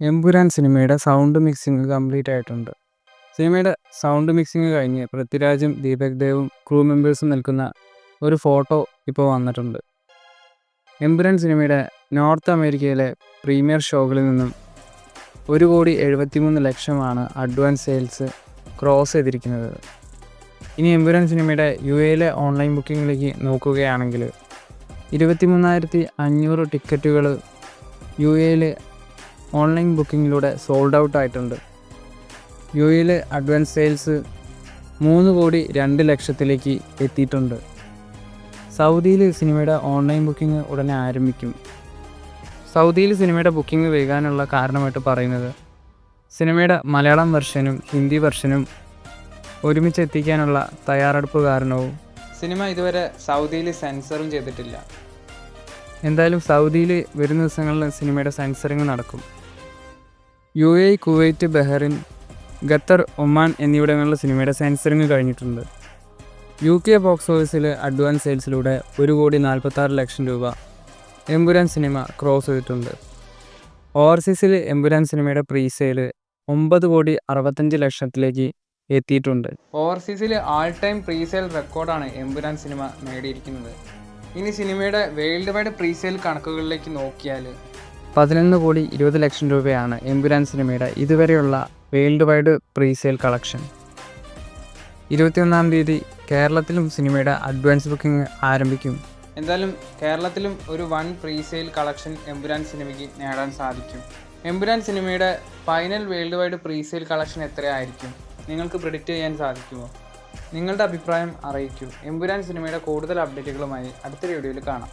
എമ്പുരാൻ സിനിമയുടെ sound mixing complete ആയിട്ടുണ്ട്. സിനിമയുടെ സൗണ്ട് മിക്സിംഗ് കഴിഞ്ഞ് പൃഥ്വിരാജും ദീപക് ദേവും ക്രൂ മെമ്പേഴ്സും നിൽക്കുന്ന ഒരു ഫോട്ടോ ഇപ്പോൾ വന്നിട്ടുണ്ട്. എമ്പുരാൻ സിനിമയുടെ നോർത്ത് അമേരിക്കയിലെ പ്രീമിയർ ഷോകളിൽ നിന്നും 1,73,00,000 അഡ്വാൻസ് സെയിൽസ് ക്രോസ് ചെയ്തിരിക്കുന്നത്. ഇനി എമ്പുരാൻ സിനിമയുടെ UAE ഓൺലൈൻ ബുക്കിങ്ങിലേക്ക് നോക്കുകയാണെങ്കിൽ 23,500 ടിക്കറ്റുകൾ UAE ഓൺലൈൻ ബുക്കിങ്ങിലൂടെ സോൾഡ് ഔട്ട് ആയിട്ടുണ്ട്. UAE അഡ്വാൻസ് സെയിൽസ് 3,02,00,000 എത്തിയിട്ടുണ്ട്. സൗദിയിൽ സിനിമയുടെ ഓൺലൈൻ ബുക്കിംഗ് ഉടനെ ആരംഭിക്കും. സൗദിയിൽ സിനിമയുടെ ബുക്കിംഗ് വൈകാനുള്ള കാരണമായിട്ട് പറയുന്നത് സിനിമയുടെ മലയാളം വെർഷനും ഹിന്ദി വെർഷനും ഒരുമിച്ച് എത്തിക്കാനുള്ള തയ്യാറെടുപ്പ് കാരണവും സിനിമ ഇതുവരെ സൗദിയിൽ സെൻസറും ചെയ്തിട്ടില്ല. എന്തായാലും സൗദിയിൽ വരുന്ന ദിവസങ്ങളിൽ സിനിമയുടെ സെൻസറിങ് നടക്കും. UAE, Kuwait, Bahrain, Qatar, Oman എന്നിവിടങ്ങളിൽ സിനിമയുടെ സെൻസറിങ് കഴിഞ്ഞിട്ടുണ്ട്. UK ബോക്സ് ഓഫീസിൽ അഡ്വാൻസ് സെയിൽസിലൂടെ 1,46,00,000 രൂപ എമ്പുരാൻ സിനിമ ക്രോസ് ചെയ്തിട്ടുണ്ട്. ഓവർസീസിൽ എമ്പുരാൻ സിനിമയുടെ പ്രീസെയിൽ 9,65,00,000 എത്തിയിട്ടുണ്ട്. ഓവർസീസിൽ ആൾ ടൈം പ്രീസെയിൽ റെക്കോർഡാണ് എമ്പുരാൻ സിനിമ നേടിയിരിക്കുന്നത്. ഇനി സിനിമയുടെ വേൾഡ് വൈഡ് പ്രീസെയിൽ കണക്കുകളിലേക്ക് നോക്കിയാൽ 11,20,00,000 രൂപയാണ് എമ്പുരാൻ സിനിമയുടെ ഇതുവരെയുള്ള വേൾഡ് വൈഡ് പ്രീസെയിൽ കളക്ഷൻ. 21-ാം തീയതി കേരളത്തിലും സിനിമയുടെ അഡ്വാൻസ് ബുക്കിംഗ് ആരംഭിക്കും. എന്തായാലും കേരളത്തിലും ഒരു വൺ പ്രീസെയിൽ കളക്ഷൻ എമ്പുരാൻ സിനിമയ്ക്ക് നേടാൻ സാധിക്കും. എമ്പുരാൻ സിനിമയുടെ final world wide presale collection എത്രയായിരിക്കും? നിങ്ങൾക്ക് പ്രെഡിക്റ്റ് ചെയ്യാൻ സാധിക്കുമോ? നിങ്ങളുടെ അഭിപ്രായം അറിയിക്കൂ. എമ്പുരാൻ സിനിമയുടെ കൂടുതൽ അപ്ഡേറ്റുകളുമായി അടുത്ത വീഡിയോയിൽ കാണാം.